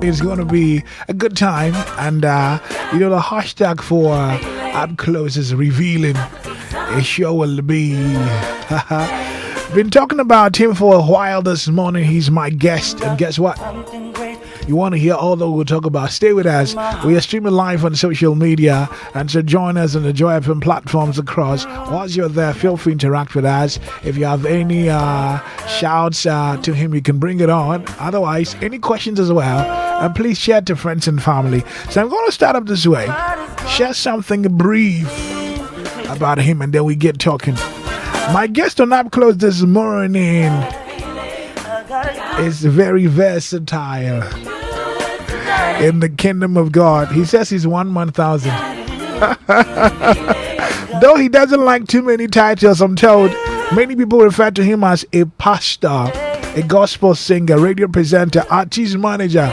It's going to be a good time. And, the hashtag for Up Close is revealing. A show will be. Been talking about him for a while this morning. He's my guest. And guess what? You want to hear all that we'll talk about? Stay with us. We are streaming live on social media, and so join us on the Joy FM platforms across. Whilst you're there, feel free to interact with us. If you have any shouts to him, you can bring it on. Otherwise, any questions as well, and please share to friends and family. So I'm going to start up this way. Share something brief about him, and then we get talking. My guest on Up Close this morning is very versatile in the kingdom of God. He says he's 1,000. Though he doesn't like too many titles, I'm told many people refer to him as a pastor, a gospel singer, radio presenter, artist manager.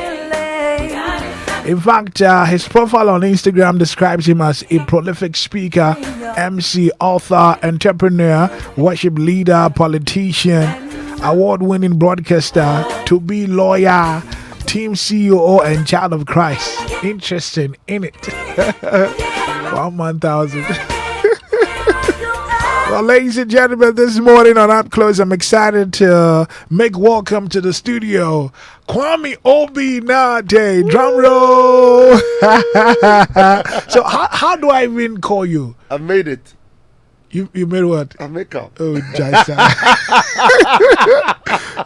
In fact, his profile on Instagram describes him as a prolific speaker, MC, author, entrepreneur, worship leader, politician, award-winning broadcaster, to-be lawyer, team CEO, and child of Christ. Interesting, ain't it? 1,000. Well, ladies and gentlemen, this morning on Up Close, I'm excited to make welcome to the studio, Kwame Obi Nartey. Drum roll. So how do I even call you? I made it. You made what? I make up. Oh, Jason.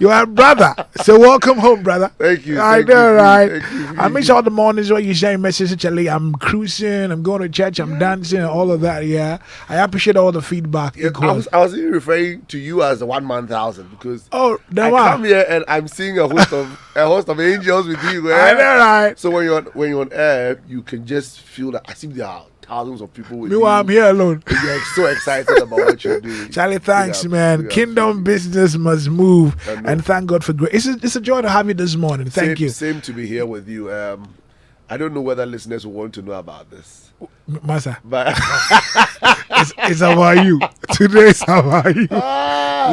You are a brother. So welcome home, brother. Thank you. I know, right? Thank you. I miss all the mornings where you say message actually I'm cruising, I'm going to church, I'm dancing, and all of that, yeah. I appreciate all the feedback. Yeah, I was even referring to you as the 1,000 because I come here and I'm seeing a host of angels with you. I know, right? So when you're on air, you can just feel that I see there are thousands of people with Meanwhile, I'm here alone. You're so excited about what you're doing. Charlie, thanks, man. Kingdom business must move, and thank God for grace. It's a joy to have you this morning. Thank you. Same to be here with you. I don't know whether listeners will want to know about this. Massa, But it's about you. Today it's about you.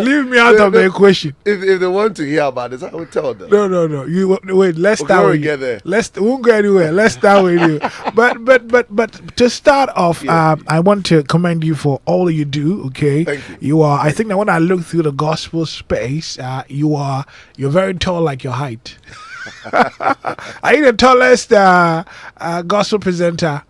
Leave me out of the equation. If they want to hear about this, I will tell them. No. You wait. Let's start with you. There. We won't go anywhere. Let's start with you. But to start off, I want to commend you for all you do. Okay, thank you. You are. I think that when I look through the gospel space, you're very tall, like your height. Are you the tallest gospel presenter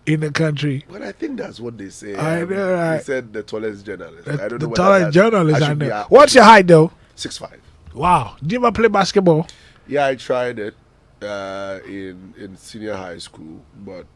in the country? Well, I think that's what they say. I know, right? They said the tallest journalist. I don't know the tallest journalist, I know. Be What's your height, though? 6'5". Wow. Do you ever play basketball? Yeah, I tried it in senior high school, but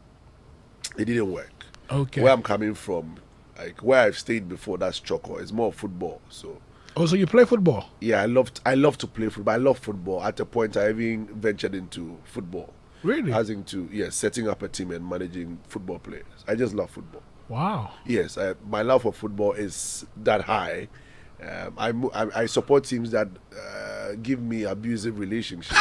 it didn't work. Okay. Where I'm coming from, like where I've stayed before, that's Choco. It's more football. So. Oh, so you play football? Yeah, I love to play football. I love football. At a point, I even ventured into football. Really? As into, setting up a team and managing football players. I just love football. Wow. Yes, my love for football is that high. I support teams that give me abusive relationships.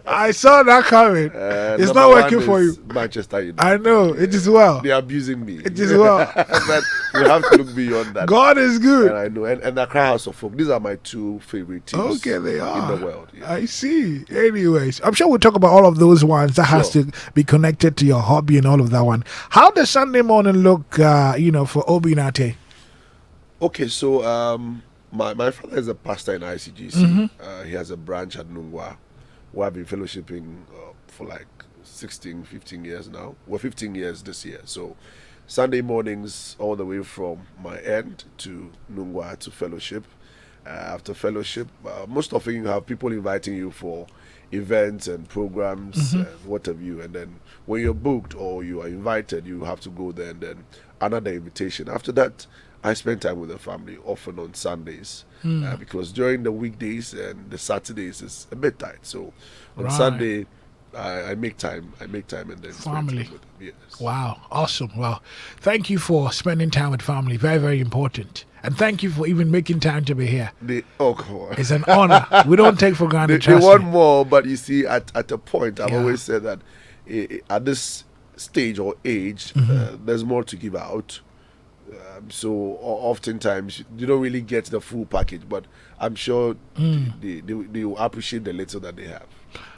I saw that coming. It's not working for you. Manchester United. I know. It is well. They're abusing me. It is well. But we have to look beyond that. God is good. And I know. And the Accra House of Folk. These are my two favorite teams. Okay, they are. In the world. Yeah. I see. Anyways, I'm sure we'll talk about all of those ones that has to be connected to your hobby and all of that one. How does Sunday morning look, for Obi Nartey? Okay, so my father is a pastor in ICGC. Mm-hmm. He has a branch at Nungwa, where I've been fellowshipping for like 15 years now. Well, 15 years this year. So Sunday mornings, all the way from my end to Nungwa to fellowship. After fellowship, most often you have people inviting you for events and programs and what have you. And then when you're booked or you are invited, you have to go there and then another invitation. After that, I spend time with the family, often on Sundays, because during the weekdays and the Saturdays is a bit tight. So on Sunday, I make time and then family. Spend time with them. Yes. Wow, awesome. Well, thank you for spending time with family. Very, very important. And thank you for even making time to be here. It's an honor. We don't take for granted. They want more, but you see, at a point, I've always said that at this stage or age, there's more to give out. So oftentimes you don't really get the full package, but I'm sure they will appreciate the little that they have.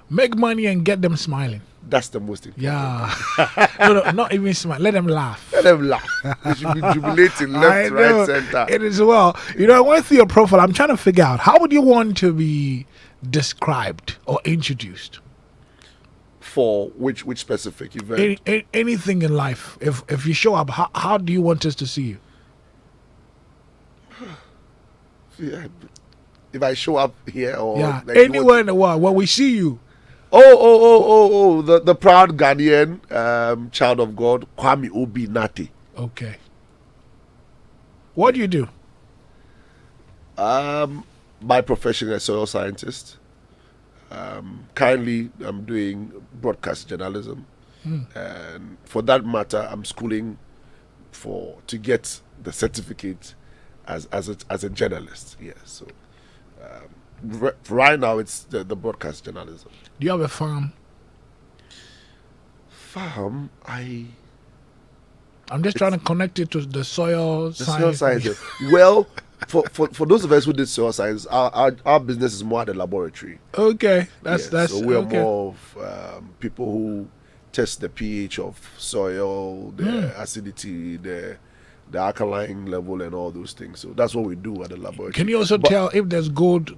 Make money and get them smiling. That's the most important. Yeah. No, not even smile. Let them laugh. Let them laugh. They should be jubilating left, right, center. It is well. I went through your profile. I'm trying to figure out, how would you want to be described or introduced? For which specific event? Anything in life. If you show up, how do you want us to see you? Yeah. If I show up here or anywhere in the world where we see you. The proud Ghanaian child of God, Kwame Obi Nartey. Okay. What do you do? My profession is a soil scientist. Currently, I'm doing broadcast journalism, and for that matter, I'm schooling to get the certificate as a journalist. Yeah, so right now it's the broadcast journalism. Do you have a farm? I'm just trying to connect it to the soil science. Soil science. Well, for those of us who did soil science, our business is more at the laboratory. Okay, that's so we're okay. more of people who test the pH of soil, the acidity, the alkaline level, and all those things. So that's what we do at the laboratory. Can you also tell if there's gold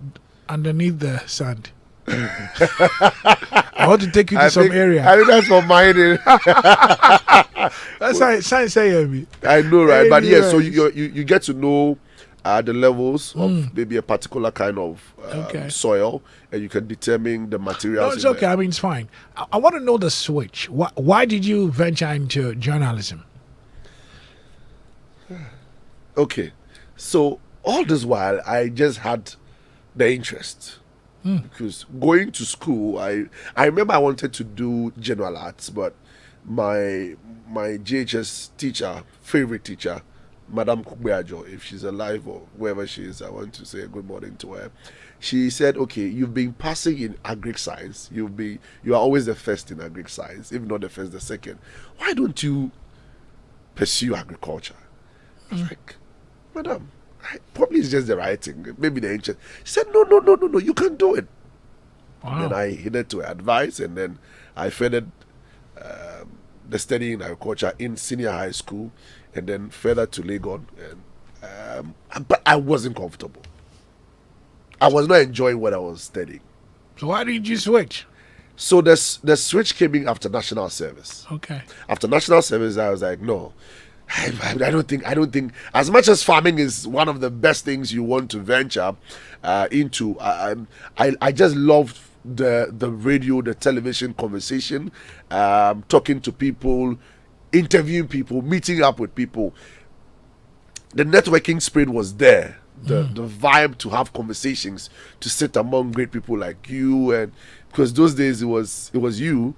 underneath the sand? I want to take you to some area. I think that's for mining. That's how science say me. I know, right? But yeah, so you get to know the levels of maybe a particular kind of soil, and you can determine the materials. No, it's okay. I mean, it's fine. I want to know the switch. Why did you venture into journalism? Okay, so all this while I just had the interest. Because going to school, I remember I wanted to do general arts, but my JHS teacher, favorite teacher, Madam Kukbeajo, if she's alive or wherever she is, I want to say a good morning to her. She said, okay, you've been passing in agric science. You are always the first in agric science, if not the first, the second. Why don't you pursue agriculture? I was like, Madam, probably it's just the right thing, maybe the interest. She said, no, you can do it. Wow. Then I heeded to her advice, and then I furthered the study in agriculture in senior high school, and then further to Legon. And but I wasn't comfortable. I was not enjoying what I was studying. So why did you switch? So the switch came in after national service. Okay. After national service, I was like, no. I don't think as much as farming is one of the best things you want to venture into, I just loved the radio, the television conversation, talking to people, interviewing people, meeting up with people. The networking spirit was there. The vibe to have conversations, to sit among great people like you, and because those days it was you.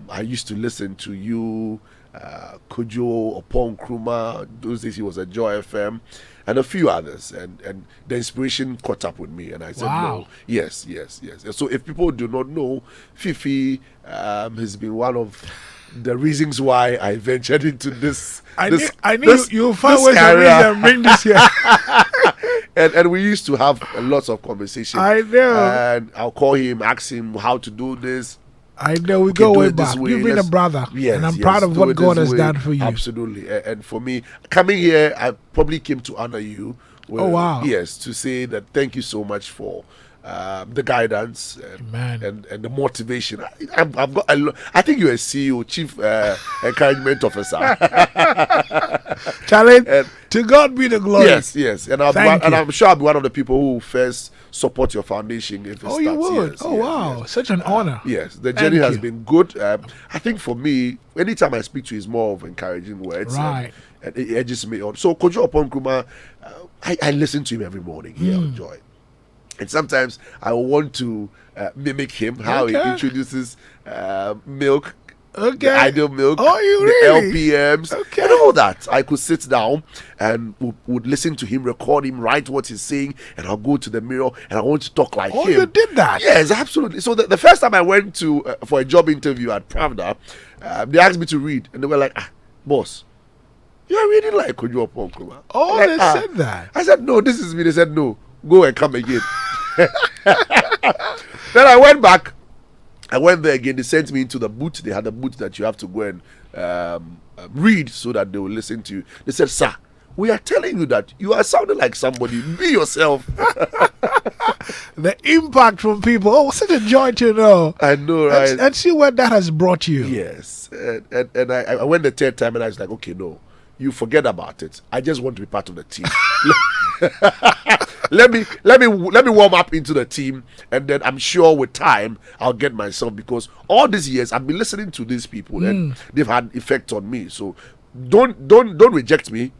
I used to listen to you, Kojo, Opon Kruma. Those days he was at Joy FM, and a few others, and the inspiration caught up with me, and I said, wow. No, yes. So if people do not know, Fifi has been one of the reasons why I ventured into this. I knew you'll find ways to bring this here. and we used to have lots of conversations. I know. And I'll call him, ask him how to do this. I know, we go way back. You've been a brother, and I'm proud of what God has done for you. Absolutely. And for me, coming here, I probably came to honor you. Oh, wow. Yes, to say that thank you so much for the guidance and the motivation. I've got I think you're a CEO, Chief Encouragement Officer. Challenge. To God be the glory. Yes. And I'm sure I'll be one of the people who first support your foundation if it starts. You would? Yes, wow. Yes. Such an honor. Yes, the journey has been good. I think for me, anytime I speak to you, it's more of encouraging words. Right. And it edges me on. So Kojo Opon Kruma, I listen to him every morning here on Joy. And sometimes I want to mimic him, how he introduces milk, the ideal milk, the LPMs, and all that. I could sit down and would listen to him, record him, write what he's saying, and I'll go to the mirror and I want to talk like him. Oh, you did that? Yes, absolutely. So the first time I went to for a job interview at Pravda, they asked me to read, and they were like, boss, "You're really like Kojo Opon Nkrumah." Oh, Like, they said that. I said, "No, this is me." They said, "No, go and come again." Then I went back. I went there again. They sent me into the booth. They had a booth that you have to go and read so that they will listen to you. They said, "Sir, we are telling you that you are sounding like somebody. Be yourself." The impact from people. Oh, such a joy to know. I know, right? And see where that has brought you. Yes. And I went the third time and I was like, okay, no, you forget about it. I just want to be part of the team. let me warm up into the team, and then I'm sure with time I'll get myself, because all these years I've been listening to these people and they've had effect on me. So don't reject me.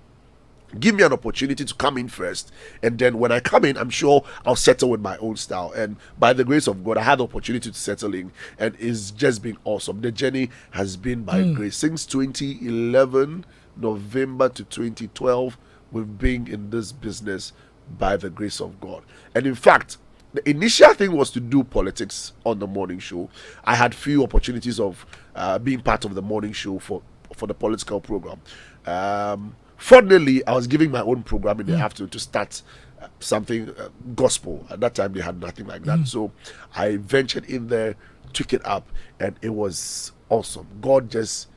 Give me an opportunity to come in first, and then when I come in, I'm sure I'll settle with my own style. And by the grace of God, I had the opportunity to settle in, and it's just been awesome. The journey has been by grace. Since 2011 November to 2012, we've been in this business by the grace of God. And in fact, the initial thing was to do politics on the morning show. I had few opportunities of being part of the morning show for the political program. Fortunately, I was giving my own program in the afternoon to start something gospel. At that time, they had nothing like that. So I ventured in there, took it up, and it was awesome. God just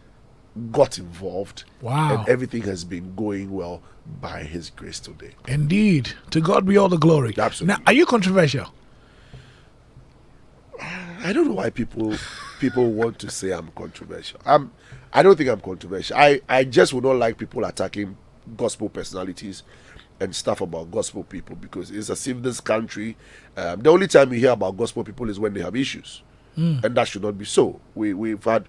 got involved. Wow. And everything has been going well by His grace today. Indeed. To God be all the glory. Absolutely. Now, are you controversial? I don't know why people want to say I'm controversial. I don't think I'm controversial. I just would not like people attacking gospel personalities and stuff about gospel people, because it's as if this country, the only time you hear about gospel people is when they have issues. And that should not be so. We've had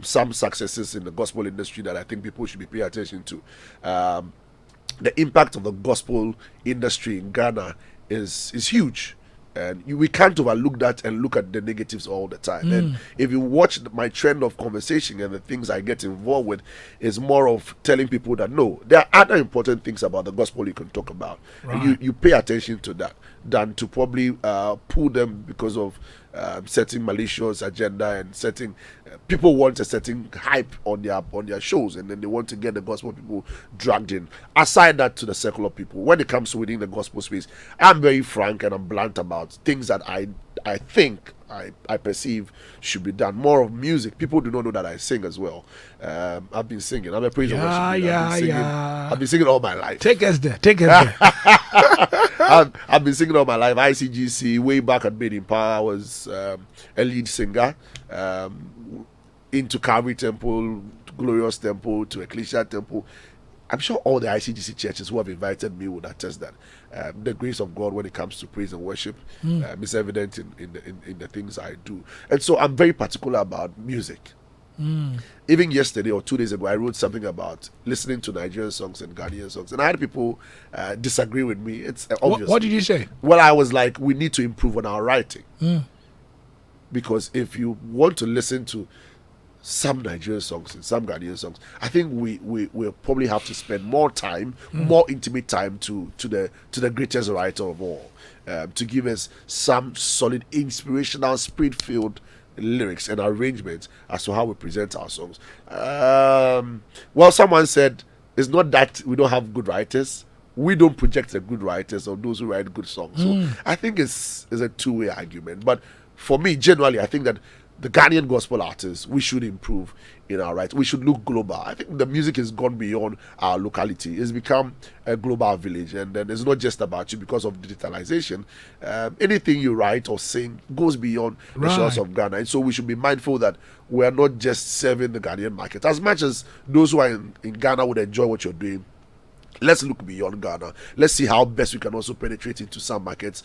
some successes in the gospel industry that I think people should be paying attention to. The impact of the gospel industry in Ghana is huge. And we can't overlook that and look at the negatives all the time. And if you watch my trend of conversation and the things I get involved with, is more of telling people that no, there are other important things about the gospel you can talk about. Right. And you pay attention to that than to probably pull them because of certain malicious agenda and certain people want a certain hype on their shows, and then they want to get the gospel people dragged in. Aside that, to the secular people, when it comes to within the gospel space, I'm very frank and I'm blunt about things that I think I perceive should be done. More of music. People do not know that I sing as well. I've been singing. I'm a praise and worship leader. I've been singing all my life. Take us there. I've been singing all my life. ICGC, way back at Made in Power, I was a lead singer. Into Calvary Temple, to Glorious Temple, to Ecclesia Temple. I'm sure all the ICGC churches who have invited me would attest that the grace of God when it comes to praise and worship is evident in the things I do. And so I'm very particular about music. Even yesterday or 2 days ago, I wrote something about listening to Nigerian songs and Ghanaian songs, and I had people disagree with me. It's obvious. What did you say? Well, I was like, we need to improve on our writing. Because if you want to listen to some Nigerian songs and some Ghanaian songs, I think we'll probably have to spend more time, more intimate time to the greatest writer of all, to give us some solid, inspirational, spirit-filled lyrics and arrangements as to how we present our songs. Well, someone said it's not that we don't have good writers. We don't project the good writers or those who write good songs. So I think it's a two-way argument. But for me, generally, I think that the Ghanaian gospel artists, we should improve in our rights. We should look global. I think the music has gone beyond our locality. It's become a global village, and then it's not just about you because of digitalization. Anything you write or sing goes beyond the shores of Ghana. And so we should be mindful that we're not just serving the Ghanaian market. As much as those who are in Ghana would enjoy what you're doing, let's look beyond Ghana. Let's see how best we can also penetrate into some markets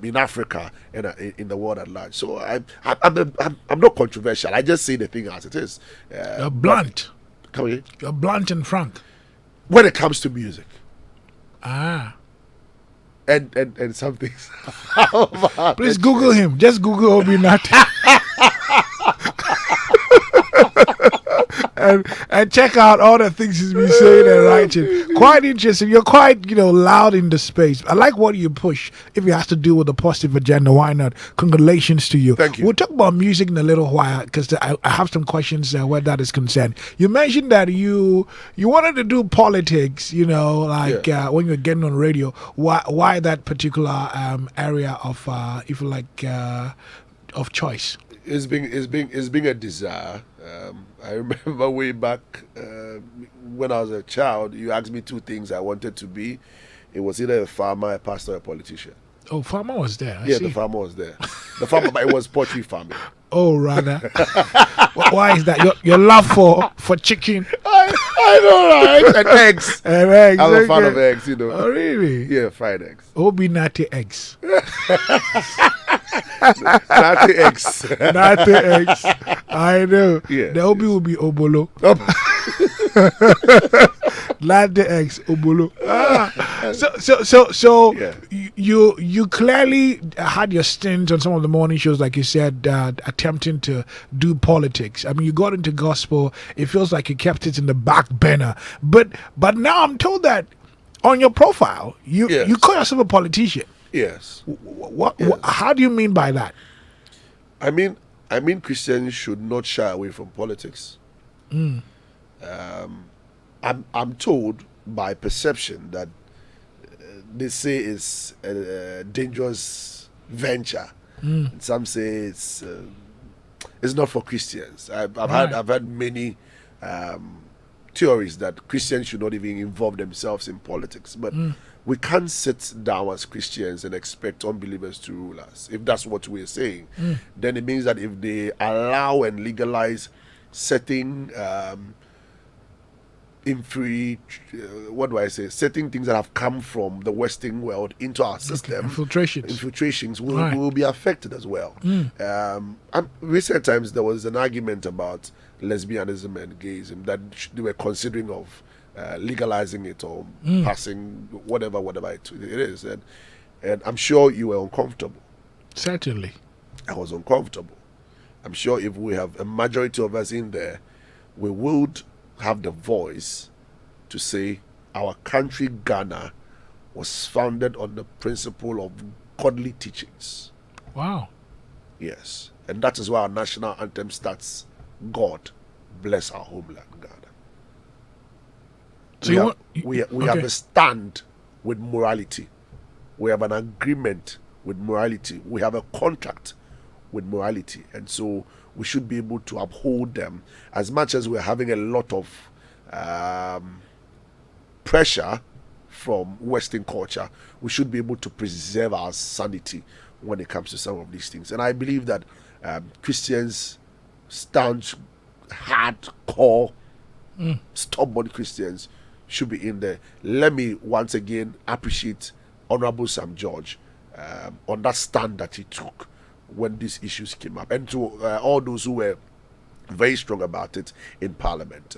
in Africa and in the world at large. So I'm not controversial. I just say the thing as it is. You're blunt. Come again? You're blunt and frank. When it comes to music. And some things. Please Google him. Just Google Obi Nartey. and check out all the things he's been saying and writing. Quite interesting. You're quite, loud in the space. I like what you push. If it has to do with a positive agenda, why not? Congratulations to you. Thank you. We'll talk about music in a little while because I have some questions where that is concerned. You mentioned that you wanted to do politics, when you were getting on radio. Why that particular area of, if you like, of choice? It's been a desire. I remember way back when I was a child, you asked me two things I wanted to be. It was either a farmer, a pastor, or a politician. Oh, farmer was there. I see. The farmer was there. The farmer, but it was poultry farming. Oh, rather. Why is that? Your love for chicken? I know, right? And eggs. And eggs. I'm a fan of eggs, Oh, really? Yeah, fried eggs. Nartey eggs. Nartey eggs. Nartey eggs. I know. Yeah. The Obi will be Obolo. Nartey eggs, Obolo. So Yeah. you clearly had your stint on some of the morning shows, like you said, attempting to do politics. I mean, you got into gospel. It feels like you kept it in the back burner. But now I'm told that on your profile, you call yourself a politician. Yes. What? How do you mean by that? I mean Christians should not shy away from politics. I'm told by perception that they say it's a dangerous venture. And some say it's not for Christians. I've had many theories that Christians should not even involve themselves in politics, but we can't sit down as Christians and expect unbelievers to rule us. If that's what we're saying, then it means that if they allow and legalize certain certain things that have come from the Western world into our system, infiltrations will be affected as well. Recent times there was an argument about lesbianism and gayism that they were considering of legalizing it or passing whatever it is, and I'm sure you were uncomfortable. Certainly, I was uncomfortable. I'm sure if we have a majority of us in there, we would have the voice to say our country Ghana was founded on the principle of godly teachings. Wow. Yes, and that is why our national anthem starts, God bless our homeland Ghana. So we have a stand with morality. We have an agreement with morality. We have a contract with morality. And so we should be able to uphold them. As much as we're having a lot of pressure from Western culture, we should be able to preserve our sanity when it comes to some of these things. And I believe that Christians, stand hardcore, stubborn Christians, should be in there. Let me once again appreciate Honorable Sam George on that stand that he took when these issues came up, and to all those who were very strong about it in Parliament,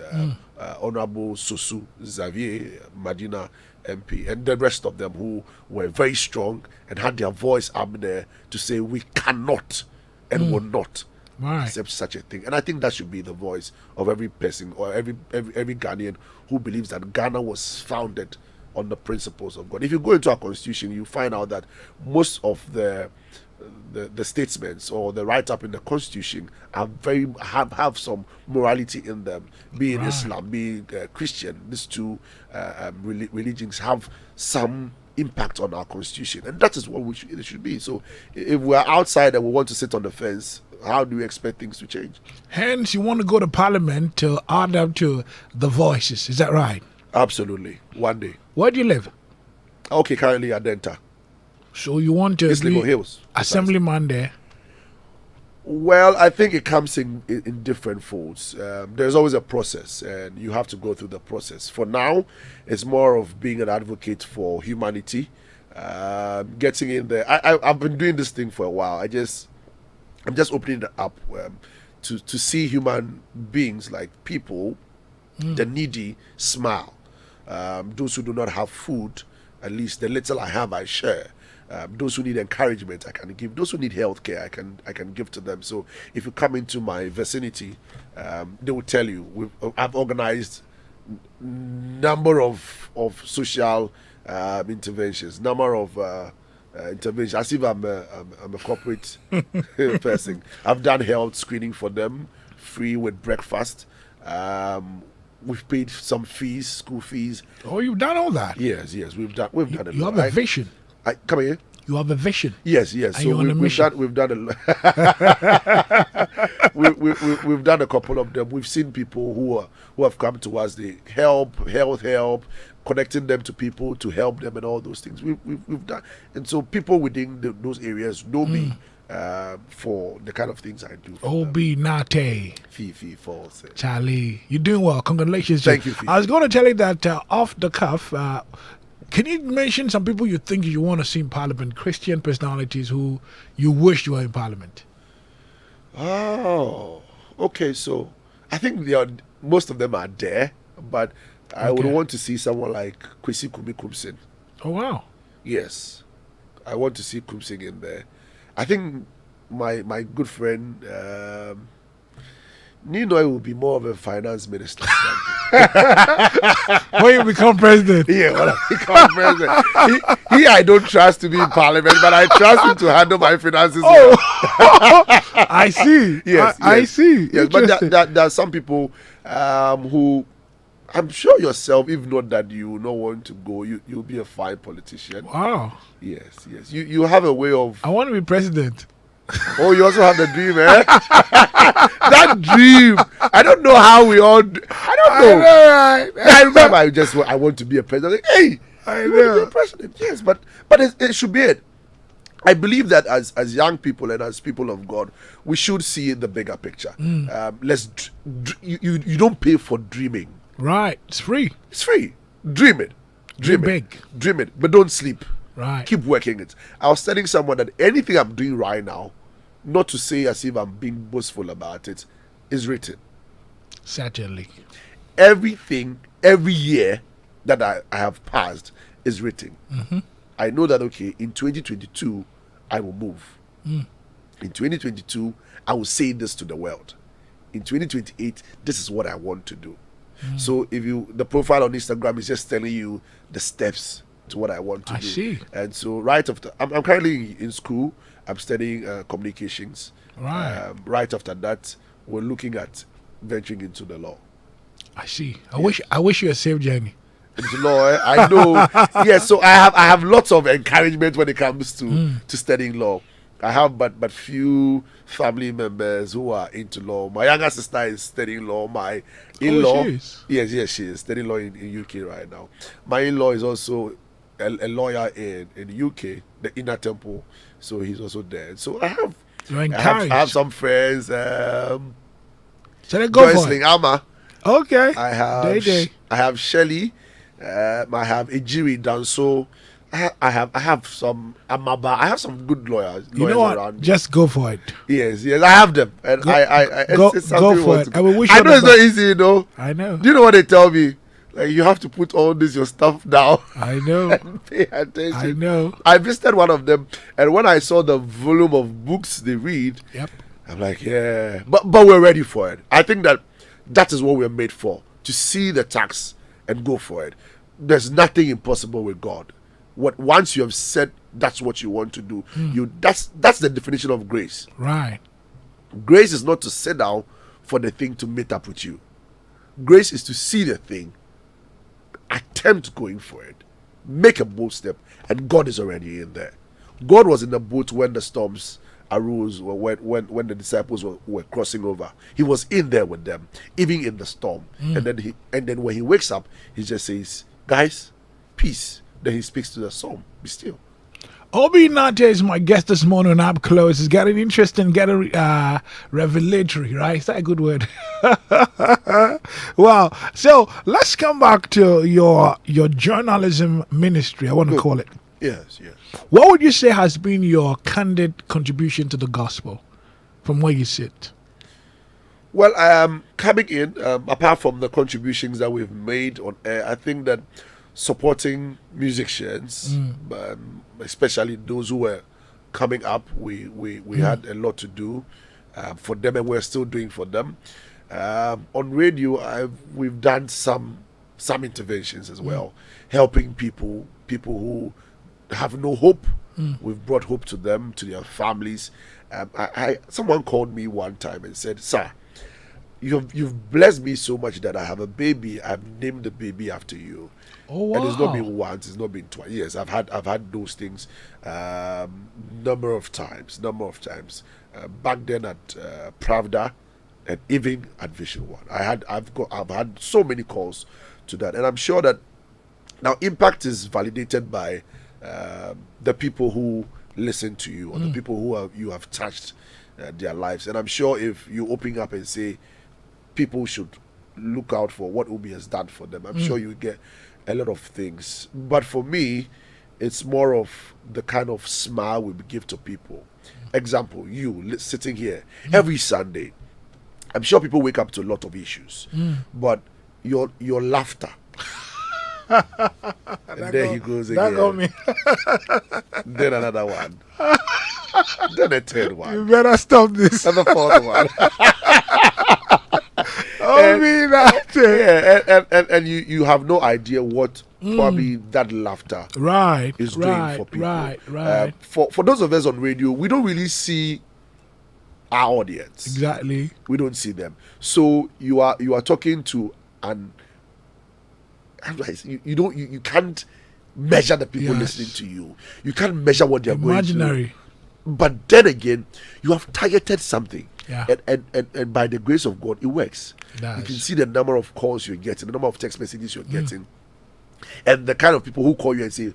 Honorable Sosu Xavier Madina MP, and the rest of them who were very strong and had their voice up there to say we cannot and will not accept such a thing. And I think that should be the voice of every person or every Ghanaian who believes that Ghana was founded on the principles of God. If you go into our constitution, you find out that most of the statements or the write-up in the constitution are have some morality in them. Being Islam, being Christian, these two religions have some impact on our constitution, and that is what it should be. So if we're outside and we want to sit on the fence, how do we expect things to change? Hence, you want to go to Parliament to add up to the voices. Is that right? Absolutely. One day. Where do you live? Okay, currently at Denta. So you want to East Legal Hills, assemblyman there? Well, I think it comes in different folds. There's always a process, and you have to go through the process. For now, it's more of being an advocate for humanity, getting in there. I've been doing this thing for a while. I'm just opening it up to see human beings, like people, the needy, smile. Those who do not have food, at least the little I have, I share. Those who need encouragement, I can give. Those who need healthcare, I can give to them. So if you come into my vicinity, they will tell you. I've organized number of social interventions, number of interventions. As if I'm a corporate person. I've done health screening for them, free with breakfast. We've paid some fees, school fees. Oh, you've done all that. Yes, we've done it. You have a vision. Come here. You have a vision. Yes. And So we've done a we've done a couple of them. We've seen people who have come to us. They help, connecting them to people to help them and all those things. We've done, and so people within those areas know me for the kind of things I do. Obi Nartey. Fifi Folson. Charlie, you're doing well. Congratulations. Thank you, Fifi. I was going to tell you that off the cuff. Can you mention some people you think you want to see in Parliament, Christian personalities who you wish you were in Parliament? Oh, okay. So I think most of them are there, but I would want to see someone like Kwesi Kumsin. Oh, wow. Yes, I want to see Kumsing in there. I think my good friend Ninoy will be more of a finance minister. When you become president. Yeah, when I become president. He I don't trust to be in Parliament, but I trust him to handle my finances. Oh, I see. Yes, I see. Yes, but there are some people who, I'm sure yourself, if not that you not want to go, you'll be a fine politician. Wow. Yes. You have a way of. I want to be president. Oh, you also have the dream, eh? That dream. I don't know how we all. I don't know. I know, right? I remember I want to be a president. Like, hey, I you know. want to be a president? Yes, but it should be it. I believe that as young people and as people of God, we should see the bigger picture. You don't pay for dreaming. Right. It's free. It's free. Dream it. Dream big. Dream it, but don't sleep. Right. Keep working it. I was telling someone that anything I'm doing right now, not to say as if I'm being boastful about it, is written. Certainly. Everything, every year that I have passed is written. Mm-hmm. I know that, okay, in 2022, I will move. In 2022, I will say this to the world. In 2028, this is what I want to do. So if the profile on Instagram is just telling you the steps to what I want to do. I see. And so right after, I'm currently in school. I'm studying communications. Right. Right after that, we're looking at venturing into the law. I see. I wish you a safe journey. Into law, I know. Yes, so I have lots of encouragement when it comes to studying law. I have but few family members who are into law. My younger sister is studying law. My in-law, she is? Yes, she is studying law in UK right now. My in-law is also a lawyer in the UK, the Inner Temple. So he's also there. So I have some friends. So they go Joyce for it. Ama. Okay. I have Shelley. I have Ejiri Danso. I have some Amaba. I have some good lawyers You know what? around me. Just go for it. Yes, I have them, and it's something go we for want it. to I will wish I you know the it's not easy, you know. I know. Do you know what they tell me? Like, you have to put all your stuff down. I know. And pay attention. I know. I visited one of them, and when I saw the volume of books they read, Yep. I'm like, yeah, but we're ready for it. I think that is what we're made for, to see the tax and go for it. There's nothing impossible with God. Once you have said that's what you want to do, that's the definition of grace. Right. Grace is not to sit down for the thing to meet up with you. Grace is to see the thing, attempt going for it, make a bold step, and God is already in there. God was in the boat when the storms arose, or when the disciples were crossing over. He was in there with them, even in the storm. And then when he wakes up, he just says, "Guys, peace." Then he speaks to the storm, "Be still." Obi Nartey is my guest this morning. Up close. It's getting interesting, getting revelatory, right? Is that a good word? Wow. So let's come back to your journalism ministry, I want to call it. Yes. What would you say has been your candid contribution to the gospel from where you sit? Well, coming in, apart from the contributions that we've made on air, I think that supporting musicians, especially those who were coming up. We had a lot to do for them, and we're still doing for them. On radio, we've done some interventions as well, helping people who have no hope. We've brought hope to them, to their families. Someone called me one time and said, "Sir, you've blessed me so much that I have a baby. I've named the baby after you." Oh wow! And it's not been once, it's not been twice. Yes, I've had those things number of times. Back then at Pravda, and even at Vision One, I've had so many calls to that, and I'm sure that now impact is validated by the people who listen to you, or the people who you have touched their lives. And I'm sure if you open up and say people should look out for what Ubi has done for them, I'm sure you get a lot of things. But for me, it's more of the kind of smile we give to people. Example, you sitting here every Sunday. I'm sure people wake up to a lot of issues, but your laughter. And there he goes again. That got me. Then another one. Then a third one. You better stop this. And the fourth one. And you have no idea what probably that laughter is doing for people. Right. For those of us on radio, we don't really see our audience. Exactly. We don't see them. So you are talking to an you can't measure the people listening to you. You can't measure what they're going through. But then again, you have targeted something. Yeah. And by the grace of God, it works. You can see the number of calls you're getting, the number of text messages you're getting, and the kind of people who call you and say,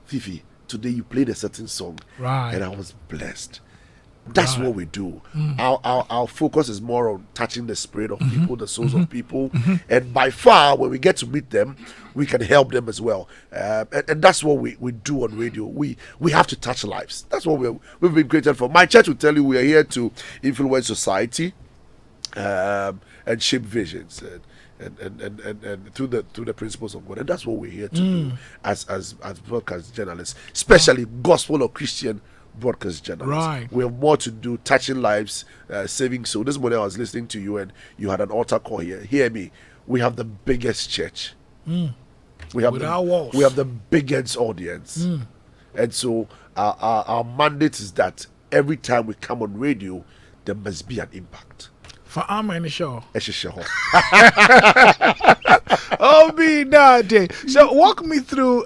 "Fifi, today you played a certain song, and I was blessed." That's what we do. Our focus is more on touching the spirit of people, the souls of people, and by far, when we get to meet them, we can help them as well. And that's what we do on radio. We have to touch lives. That's what we've been created for. My church will tell you we are here to influence society and shape visions. And through the principles of God, and that's what we're here to do as broadcast journalists, especially gospel or Christian broadcast journalists. We have more to do, touching lives, saving souls. This morning I was listening to you and you had an altar call here. Hear me. We have the biggest church. We have the biggest audience. And so our mandate is that every time we come on radio, there must be an impact. For I'm in the show. Oh, be Nartey. So walk me through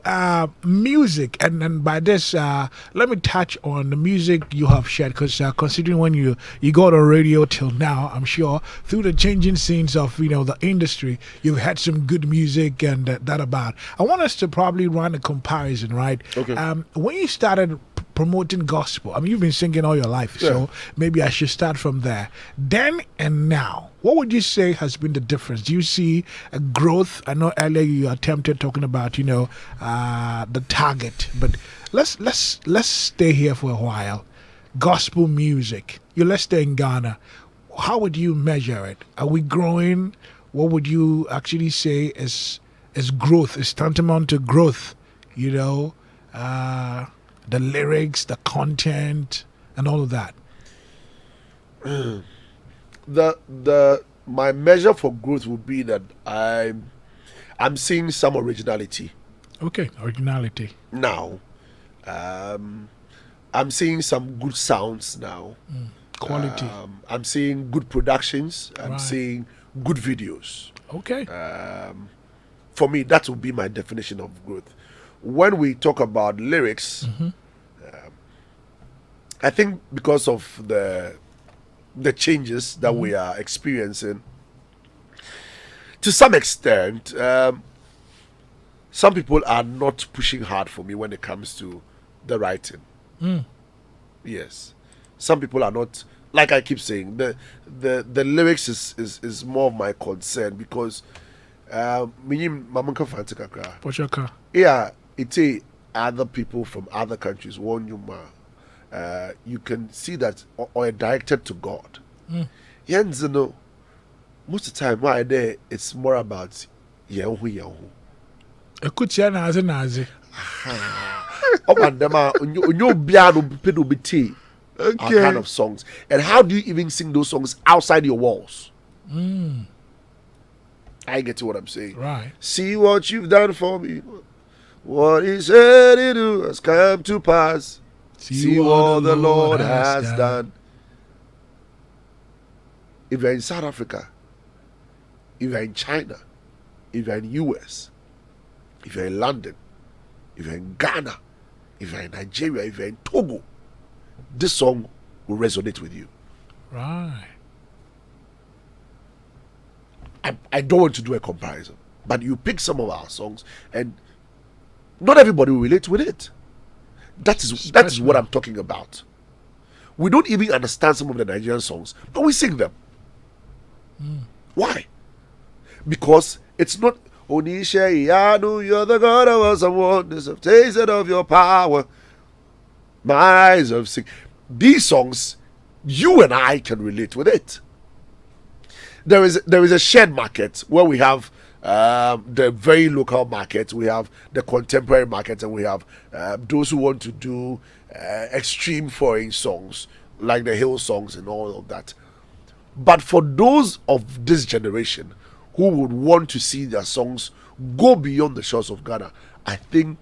music, and by this, let me touch on the music you have shared, because considering when you got on radio till now, I'm sure through the changing scenes of the industry, you've had some good music and that about. I want us to probably run a comparison, right? Okay. When you started promoting gospel, I mean, you've been singing all your life, so maybe I should start from there. Then and now, what would you say has been the difference? Do you see a growth? I know earlier you attempted talking about the target, but let's stay here for a while. Gospel music, let's stay in Ghana. How would you measure it? Are we growing? What would you actually say is growth? Is tantamount to growth? The lyrics, the content, and all of that. My measure for growth would be that I'm seeing some originality. Okay, originality. Now, I'm seeing some good sounds now. Quality. I'm seeing good productions. I'm seeing good videos. Okay. For me, that would be my definition of growth. When we talk about lyrics, I think because of the changes that we are experiencing, to some extent, some people are not pushing hard for me when it comes to the writing. Yes, some people are not. Like I keep saying, the lyrics is more of my concern, because it's other people from other countries warn you, you can see that or directed to God. Most of the time why there it's more about yahu. Ekutia nazi. Oh man, them are no be our kind of songs. And how do you even sing those songs outside your walls? I get to what I'm saying. Right. See what you've done for me. What he said he do has come to pass. See what the Lord has done. If you're in South Africa, if you're in China, if you're in US, if you're in London, if you're in Ghana, if you're in Nigeria, if you're in Togo, this song will resonate with you. Right. I don't want to do a comparison, but you pick some of our songs and not everybody will relate with it. That is what I'm talking about. We don't even understand some of the Nigerian songs, but we sing them. Why? Because it's not Onisha Yanu, you're the God of us and wonders, have tasted of your power. My eyes have seen. These songs, you and I can relate with it. There is a shared market where we have the very local market, we have the contemporary market, and we have those who want to do extreme foreign songs like the hill songs and all of that. But for those of this generation who would want to see their songs go beyond the shores of Ghana, I think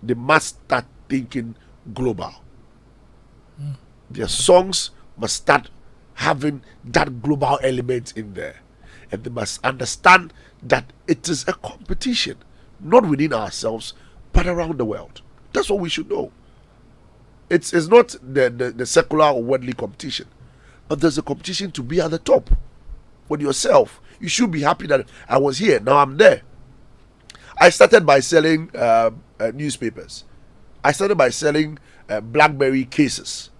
they must start thinking global. Their songs must start having that global element in there. And they must understand that it is a competition, not within ourselves, but around the world. That's what we should know. It's not the secular or worldly competition, but there's a competition to be at the top with yourself. You should be happy that I was here, now I'm there. I started by selling newspapers. I started by selling BlackBerry cases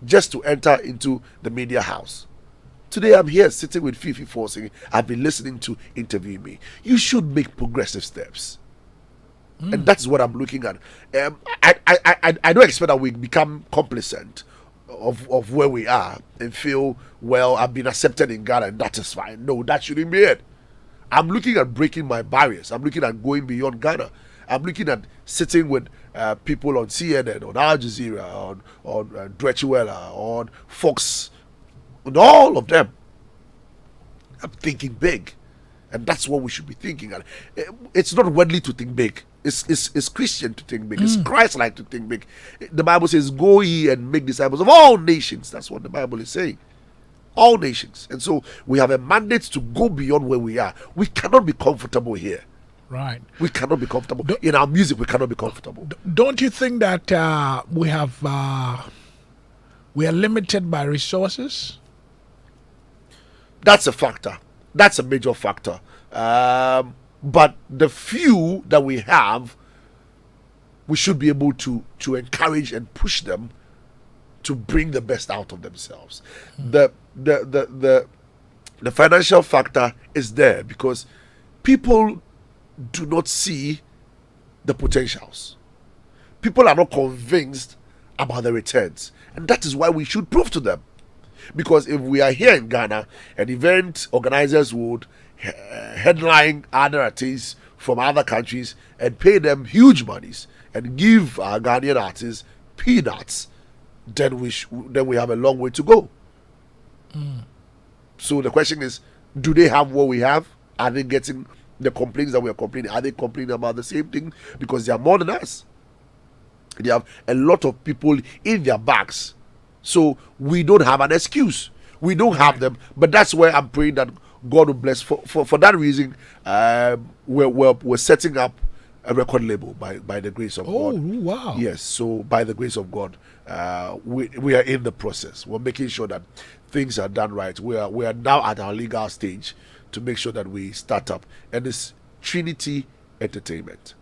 just to enter into the media house. Today I'm here sitting with Fifi Folson. I've been listening to interview me. You should make progressive steps. And that's what I'm looking at. I don't expect that we become complacent of where we are and feel, well, I've been accepted in Ghana and that is fine. No, that shouldn't be it. I'm looking at breaking my barriers. I'm looking at going beyond Ghana. I'm looking at sitting with people on CNN, on Al Jazeera, on Deutsche Welle, on Fox, and all of them. I'm thinking big. And that's what we should be thinking. It's not worldly to think big. It's Christian to think big. It's Christ-like to think big. The Bible says, go ye and make disciples of all nations. That's what the Bible is saying. All nations. And so we have a mandate to go beyond where we are. We cannot be comfortable here. Right. We cannot be comfortable. In our music, we cannot be comfortable. Don't you think that we are limited by resources? That's a factor. That's a major factor. But the few that we have, we should be able to encourage and push them to bring the best out of themselves. The financial factor is there because people do not see the potentials. People are not convinced about the returns, and that is why we should prove to them. Because if we are here in Ghana, and event organizers would headline other artists from other countries and pay them huge monies and give our Ghanaian artists peanuts, then we have a long way to go. So the question is, do they have what we have? Are they getting the complaints that we are complaining? Are they complaining about the same thing? Because they are more than us. They have a lot of people in their bags. So we don't have an excuse. We don't have them. But that's where I'm praying that God will bless. For that reason, we're setting up a record label by the grace of God. Oh, wow. Yes, so by the grace of God, we are in the process. We're making sure that things are done right. We are now at our legal stage to make sure that we start up. And it's Trinity Entertainment.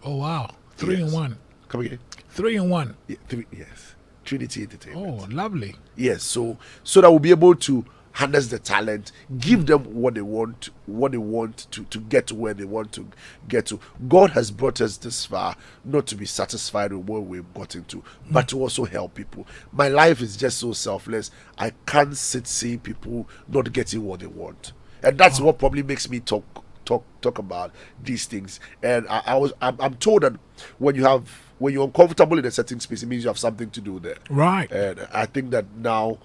Oh, wow. 3 in 1. Come again? 3 in 1. Yeah, yes. Trinity Entertainment. Oh, lovely. Yes, so that we'll be able to harness the talent, give them what they want to get to where they want to get to. God has brought us this far not to be satisfied with where we've gotten to, but to also help people. My life is just so selfless. I can't sit seeing people not getting what they want. And that's what probably makes me talk talk about these things. And I'm told that when you're uncomfortable in a certain space, it means you have something to do there. Right. And I think that now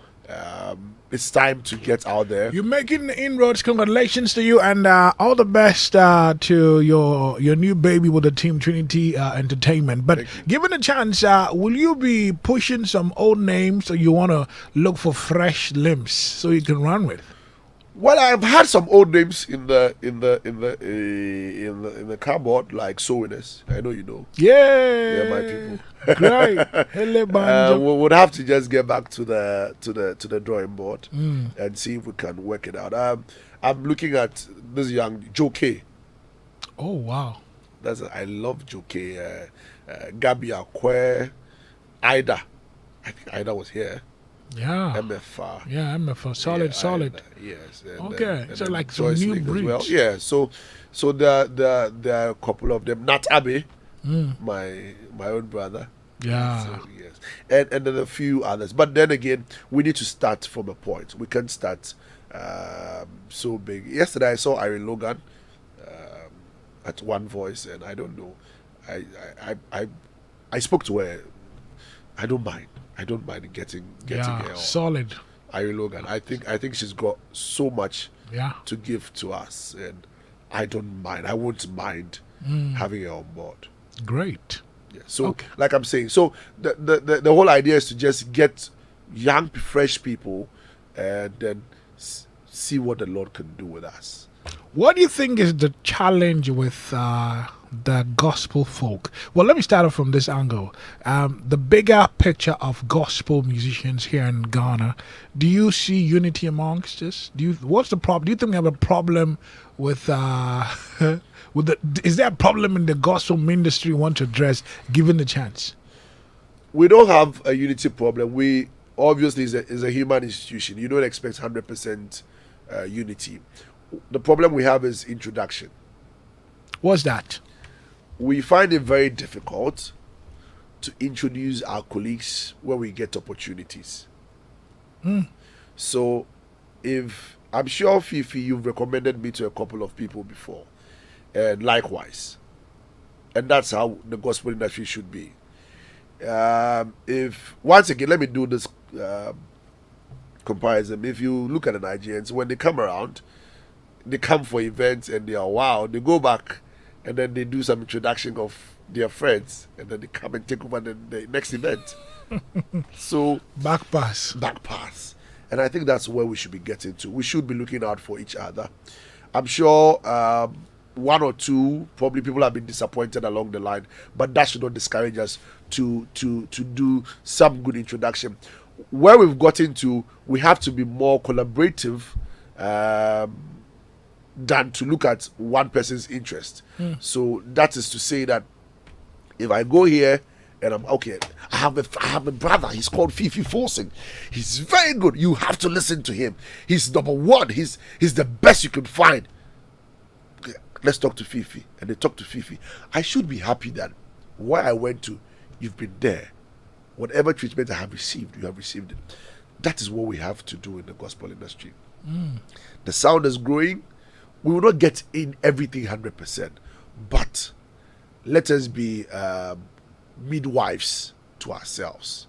it's time to get out there. You're making inroads. Congratulations to you, and all the best to your new baby with the Team Trinity Entertainment. But given a chance, will you be pushing some old names, or you want to look for fresh limbs so you can run with? Well, I've had some old names in the cardboard, like Sowiness. I know you know. Yeah, my people. Great. We would have to just get back to the drawing board and see if we can work it out. I'm looking at this young Joe K. Oh wow, I love Joe K. Gabi Akwe, Ida. I think Ida was here. Yeah. MFR. Yeah, MFR. Solid, solid. Yes. Okay. So like some Joyce new Link as breeds. well. Yeah. So there are a couple of them. Nat Abbey, my own brother. Yeah. So, yes. And then a few others. But then again, we need to start from a point. We can't start so big. Yesterday I saw Irene Logan at One Voice, and I don't know. I spoke to her. I don't mind getting her on. Solid. Irene Logan. I think she's got so much Yeah. to give to us, and I don't mind. I won't mind having her on board. Great. Yeah. So, Okay. like I'm saying, so the whole idea is to just get young, fresh people, and then see what the Lord can do with us. What do you think is the challenge with the gospel folk? Well, let me start off from this angle. The bigger picture of gospel musicians here in Ghana. Do you see unity amongst us? What's the problem? Do you think we have a problem with is there a problem in the gospel ministry you want to address, given the chance? We don't have a unity problem. We obviously is a human institution. You don't expect 100% unity. The problem we have is introduction. What's that? We find it very difficult to introduce our colleagues when we get opportunities. So, if I'm sure, Fifi, you've recommended me to a couple of people before, and likewise, and that's how the gospel industry should be. If once again, let me do this comparison. If you look at the Nigerians, when they come around, they come for events and they are wow. They go back and then they do some introduction of their friends, and then they come and take over the next event. So Back pass. And I think that's where we should be getting to. We should be looking out for each other. I'm sure one or two probably people have been disappointed along the line, but that should not discourage us to do some good introduction. Where we've gotten to, we have to be more collaborative than to look at one person's interest. So that is to say that if I go here and I'm okay, I have a brother, he's called Fifi Folson. He's very good. You have to listen to him. He's number one. He's the best you can find. Let's talk to Fifi. And they talk to Fifi. I should be happy that where I went to, you've been there. Whatever treatment I have received, you have received it. That is what we have to do in the gospel industry. The sound is growing. We will not get in everything 100%, but let us be midwives to ourselves.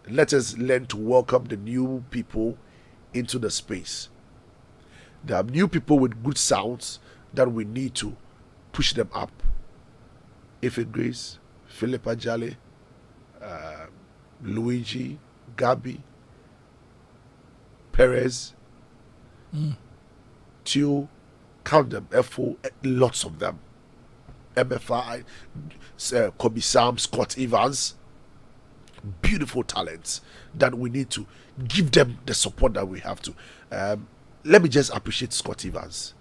Let us learn to welcome the new people into the space. There are new people with good sounds that we need to push them up. Ife Grace, Philippa Jale, Luigi, Gabi, Perez, Tio, count them, FO, lots of them. MFI, Kobe Sam, Scott Evans, beautiful talents that we need to give them the support that we have to. Let me just appreciate Scott Evans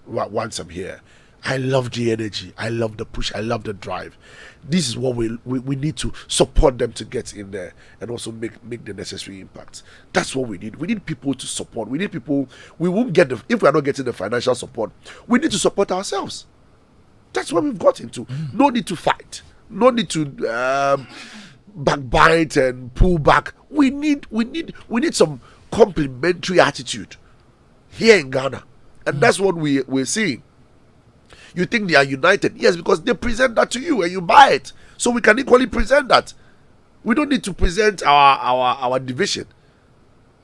once I'm here. I love the energy, I love the push, I love the drive. This is what we need to support them to get in there and also make the necessary impacts. That's what we need. We need people to support. We need people. We won't get if we are not getting the financial support, we need to support ourselves. That's what we've got into. No need to fight. No need to backbite and pull back. We need some complementary attitude here in Ghana. And that's what we're seeing. You think they are united. Yes, because they present that to you and you buy it. So we can equally present that. We don't need to present our division.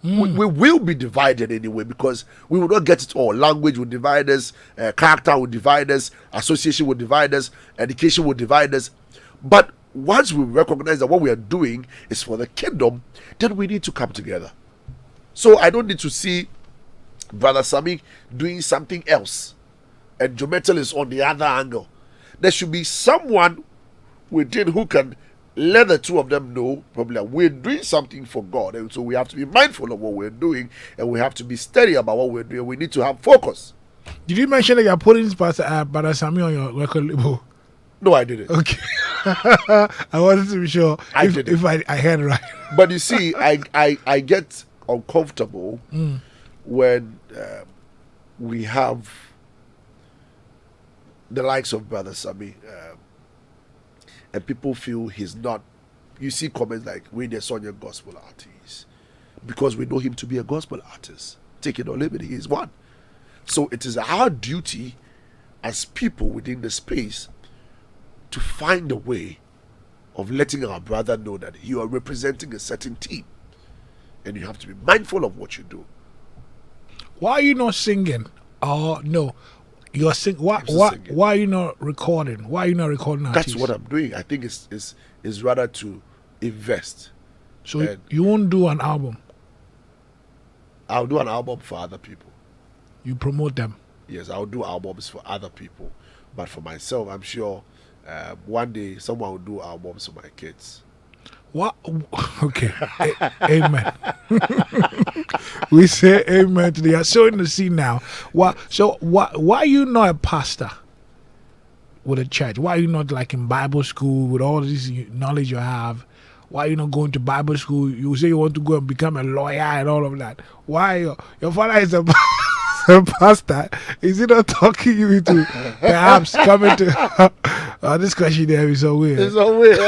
We will be divided anyway, because we will not get it all. Language will divide us, character will divide us, association will divide us, education will divide us. But once we recognize that what we are doing is for the kingdom, then we need to come together. So I don't need to see Brother Sammy doing something else and Jometel is on the other angle. There should be someone within who can let the two of them know probably that we're doing something for God, and so we have to be mindful of what we're doing, and we have to be steady about what we're doing. We need to have focus. Did you mention that you're putting Brother Sammy on your record label? No, I didn't. Okay. I wanted to be sure if I heard right. But you see, I get uncomfortable when we have the likes of Brother Sammy, and people feel he's not. You see comments like, we the Sonia gospel artist, because we know him to be a gospel artist. Take it or leave it, he is one. So it is our duty as people within the space to find a way of letting our brother know that you are representing a certain team, and you have to be mindful of what you do. Why are you not singing? Oh no, you're singing. Why are you not recording? Why are you not recording artists? That's what I'm doing. I think it's rather to invest. So you won't do an album? I'll do an album for other people. You promote them? Yes, I'll do albums for other people, but for myself, I'm sure one day someone will do albums for my kids. What? Okay. Amen. We say amen to the sowing the seed now. Why are you not a pastor with a church? Why are you not like in Bible school with all this knowledge you have? Why are you not going to Bible school? You say you want to go and become a lawyer and all of that. Why? Your father is a pastor. Is he not talking you into perhaps coming to this question there is so weird. It's so weird.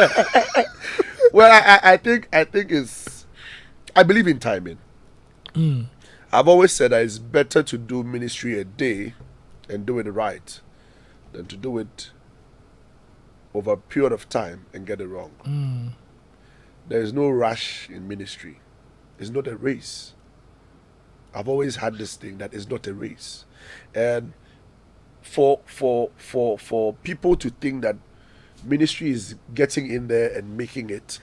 Well, I think it's, I believe in timing. I've always said that it's better to do ministry a day and do it right than to do it over a period of time and get it wrong. There is no rush in ministry. It's not a race. I've always had this thing that it's not a race. And for people to think that ministry is getting in there and making it,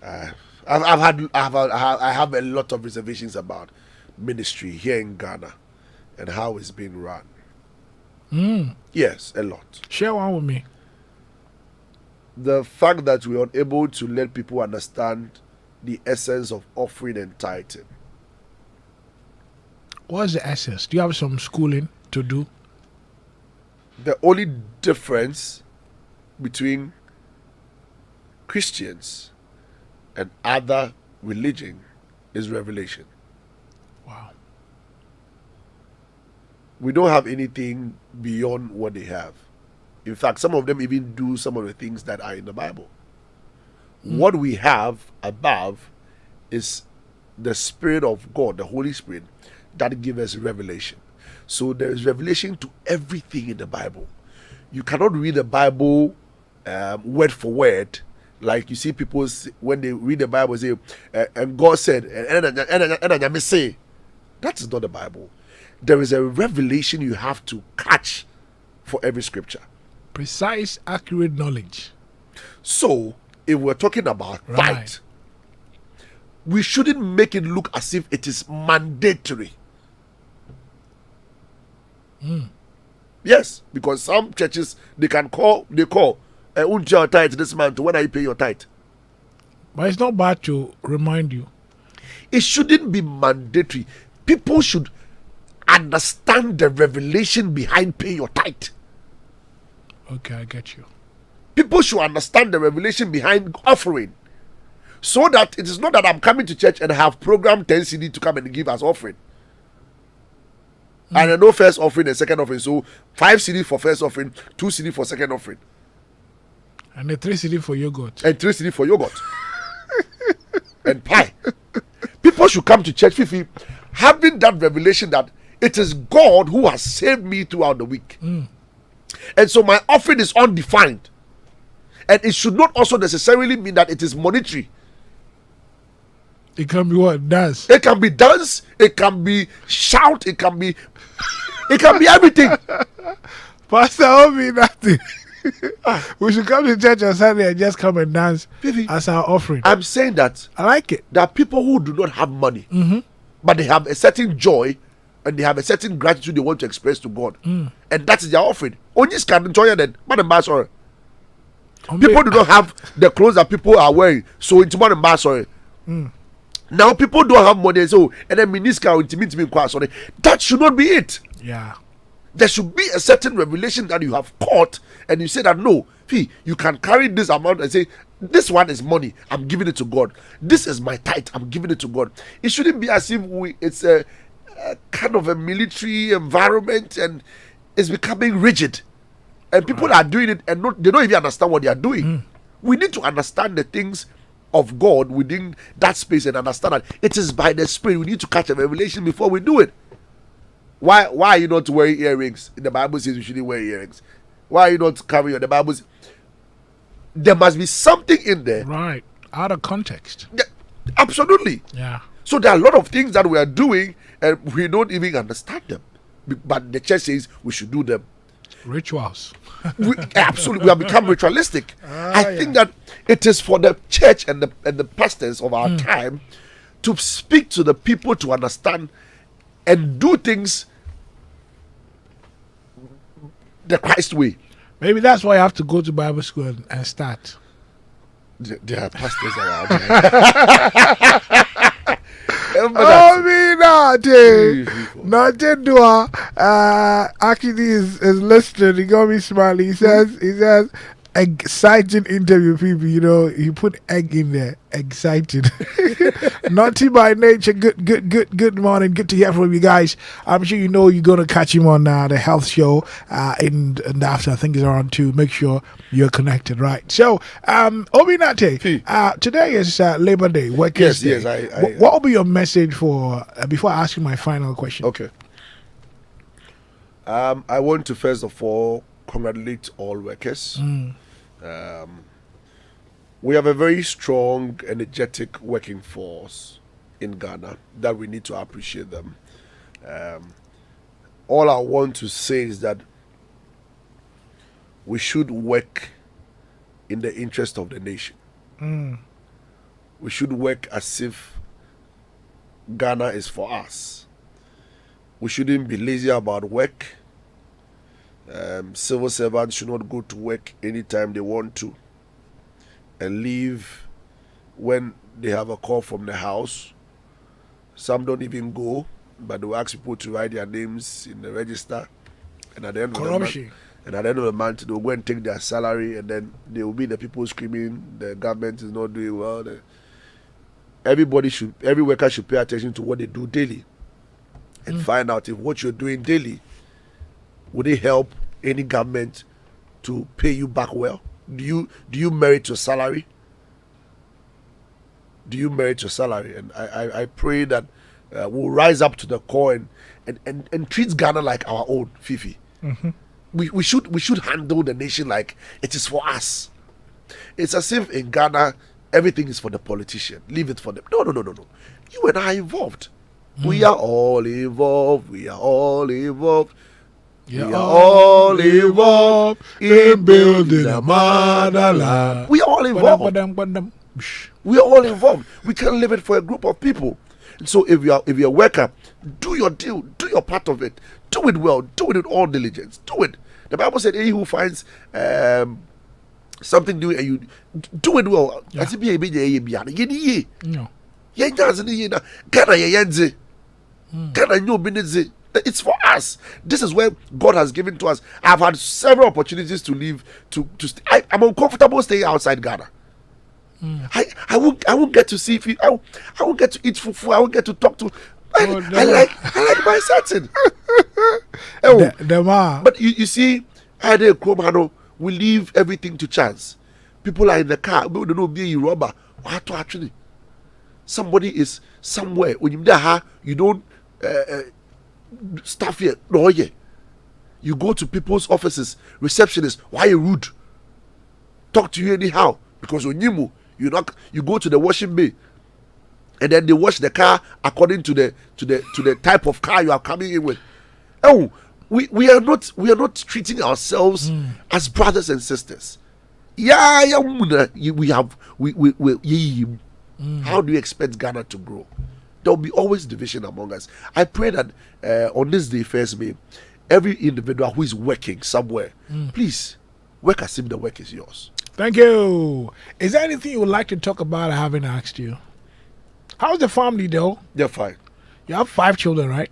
I have a lot of reservations about ministry here in Ghana and how it's being run. Yes, a lot. Share one with me. The fact that we are unable to let people understand the essence of offering and tithing. What's the essence? Do you have some schooling to do? The only difference between Christians and other religion is revelation. Wow. We don't have anything beyond what they have. In fact, some of them even do some of the things that are in the Bible. What we have above is the Spirit of God, the Holy Spirit, that gives us revelation. So there is revelation to everything in the Bible. You cannot read the Bible word for word. Like you see people when they read the Bible say, and God said, and I say, that is not the Bible. There is a revelation you have to catch for every scripture. Precise, accurate knowledge. So if we're talking about fight, we shouldn't make it look as if it is mandatory. Yes, because some churches they call your tithe this month. When are you paying your tithe? But it's not bad to remind you. It shouldn't be mandatory. People should understand the revelation behind paying your tithe. Okay, I get you. People should understand the revelation behind offering, so that it is not that I'm coming to church and have programmed 10 CD to come and give as offering. And I know first offering and second offering. So 5 CD for first offering, 2 CD for second offering. And the 3 CD for yogurt. And 3 CD for yogurt. And pie. People should come to church, Fifi, having that revelation that It is God who has saved me throughout the week. And so my offering is undefined. And it should not also necessarily mean that it is monetary. It can be what? Dance. It can be dance, it can be shout, it can be everything. Pastor Obi, nothing. We should come to church on Sunday and just come and dance Fifi, as our offering. I'm saying that I like it. there are people who do not have money, but they have a certain joy and they have a certain gratitude they want to express to God. And that is their offering. Only can enjoy then. People do not have the clothes that people are wearing, so it's more than sorry. Now people don't have money, so and then miniska intimate sorry. That should not be it. Yeah. There should be a certain revelation that you have caught, and you say that no, you can carry this amount and say, this one is money, I'm giving it to God. This is my tithe, I'm giving it to God. It shouldn't be as if it's a kind of a military environment and it's becoming rigid. And people are doing it and they don't even understand what they are doing. We need to understand the things of God within that space and understand that it is by the Spirit. We need to catch a revelation before we do it. Why are you not wearing earrings? The Bible says you shouldn't wear earrings. Why are you not carrying the Bible? There must be something in there. Right. Out of context. Yeah, absolutely. Yeah. So there are a lot of things that we are doing and we don't even understand them. But the church says we should do them. Rituals. Absolutely. We have become ritualistic. I think that it is for the church and the pastors of our time to speak to the people to understand and do things the Christ way. Maybe that's why you have to go to Bible school and start. There are pastors around. Oh, me Nartey. Nartey Dua actually is listening. He got me smiling. He says exciting interview, people. You know, you put egg in there. Excited. Nartey by nature. Good morning. Good to hear from you guys. I'm sure you know you're gonna catch him on the health show in the after. I think it's around 2. Make sure you're connected, right? So, Obi Nartey, today is Labor Day, Workers' Day. Yes. What will be your message for before I ask you my final question? Okay. I want to first of all congratulate all workers. We have a very strong, energetic working force in Ghana that we need to appreciate them. All I want to say is that we should work in the interest of the nation. We should work as if Ghana is for us. We shouldn't be lazy about work. Civil servants should not go to work anytime they want to and leave when they have a call from the house. Some don't even go, but they will ask people to write their names in the register, and at the end of the month, they will go and take their salary, and then they will be the people screaming the government is not doing well. Every worker should pay attention to what they do daily and find out if what you're doing daily would it help any government to pay you back well. Do you merit your salary? Do you merit your salary? And I pray that we'll rise up to the call and treat Ghana like our own, Fifi. We should handle the nation like it is for us. It's as if in Ghana everything is for the politician. Leave it for them. No. You and I are involved. We are all involved. We are all involved. You're all involved in building a motherland. We are all involved. We are all involved. We can't leave it for a group of people. And so if you're a worker, do your deal, do your part of it, do it well, do it with all diligence, do it. The Bible said, "He who finds something doing and you do it well." It's for us. This is where God has given to us. I've had several opportunities to leave. I'm uncomfortable staying outside Ghana. I won't get to see. I won't get to eat fufu. I won't get to talk to. I like my setting. But you see, we leave everything to chance. People are in the car. We don't know being robber. What to actually? Somebody is somewhere. When you don't. staff here. No, yeah. You go to people's offices, receptionists. Why are you rude? Talk to you anyhow because when you go to the washing bay, and then they wash the car according to the type of car you are coming in with. Oh, we are not treating ourselves as brothers and sisters. Yeah, we have. How do you expect Ghana to grow? There will be always division among us. I pray that on this day, 1st May, every individual who is working somewhere, please work as if the work is yours. Thank you. Is there anything you would like to talk about I haven't asked you? How's the family though? They're fine. You have 5 children, right?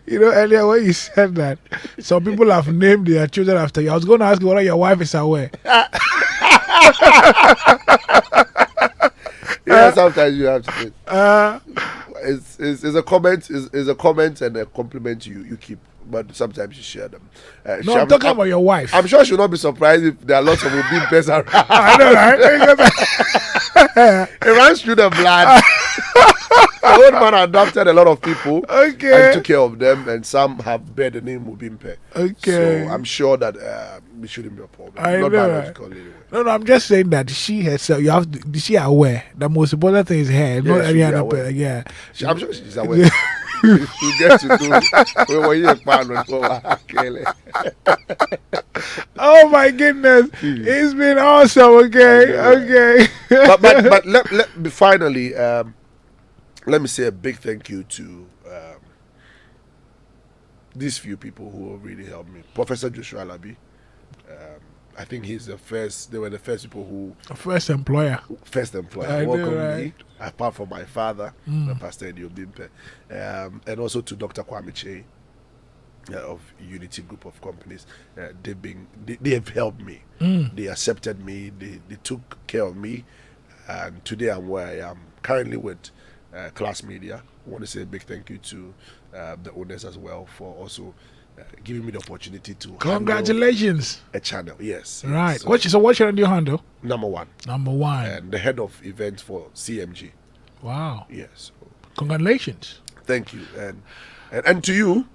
You know, earlier when you said that, some people have named their children after you. I was going to ask you whether your wife is aware. Yeah, sometimes you have to. It's a comment. Is a comment and a compliment you keep, but sometimes you share them. No, I'm talking about your wife. I'm sure she'll not be surprised if there are lots of obedient pets around. I know, right? It runs through the blood. The old man adopted a lot of people and took care of them, and some have bear the name Mubimpe. Okay. So I'm sure that it shouldn't be a problem. I not know, biological anyway. No, I'm just saying that she herself, you have to, she aware. The most important thing is her, not any other person. Yeah. I'm sure she's aware. You get to oh my goodness, it's been awesome. Okay. but let me finally let me say a big thank you to these few people who have really helped me. Professor Joshua Labi, I think he's the first. They were the first people who first employer welcomed me, apart from my father, Pastor Eddie Obimpe, and also to Dr. Kwame Che of Unity Group of Companies. They have helped me. They accepted me. They took care of me, and today I'm where I am. Currently with Class Media. I want to say a big thank you to the owners as well for also giving me the opportunity to congratulations a channel. Yes, right. So, what's your new handle? Number one, and the head of events for CMG. Wow. Yes. So, congratulations. Thank you, and to you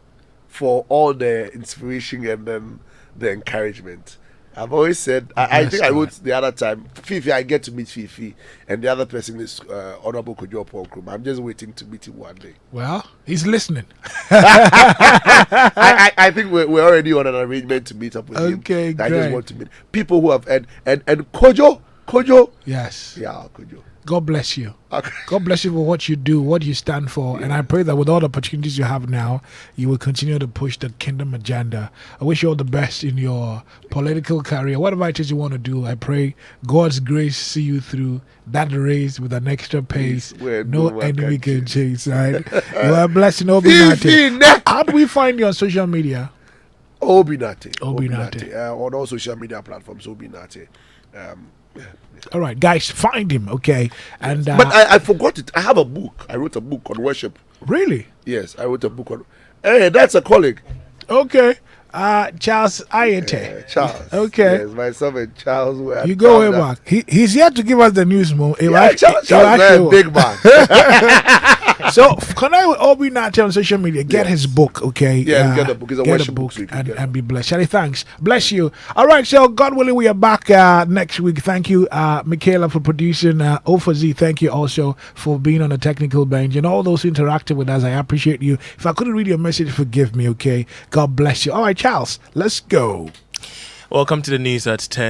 for all the inspiration and then the encouragement. I've always said, I think I wrote the other time, Fifi, I get to meet Fifi, and the other person is Honorable Kojo Ponkum. I'm just waiting to meet him one day. Well, he's listening. I think we're already on an arrangement to meet up with him. Okay, great. I just want to meet people who have, and Kojo. Yes. Yeah, Kojo. God bless you. Okay. God bless you for what you do, what you stand for. Yeah. And I pray that with all the opportunities you have now, you will continue to push the kingdom agenda. I wish you all the best in your political career. Whatever it is you want to do, I pray God's grace see you through that race with an extra pace. No enemy can chase, right? You are blessed in Obi Nartey. How do we find you on social media? Obi Nartey. On all social media platforms, Obi Nartey. All right, guys, find him, okay? And but I forgot it. I have a book. I wrote a book on worship. Really? Yes, I wrote a book on. Hey, that's a colleague. Okay, Charles Ayete. Charles. Okay. Yes, myself and Charles were. You go way back. He's here to give us the news, Mo. Charles is a big man. So connect with Obi Nartey on social media. Get his book, okay? Yeah, get the book. It's a worship book, so and be blessed. Shally, thanks. Bless you. All right, so God willing, we are back next week. Thank you, Michaela, for producing. O4Z, thank you also for being on the technical bench and all those who interacted with us. I appreciate you. If I couldn't read your message, forgive me, okay? God bless you. All right, Charles, let's go. Welcome to the news at 10.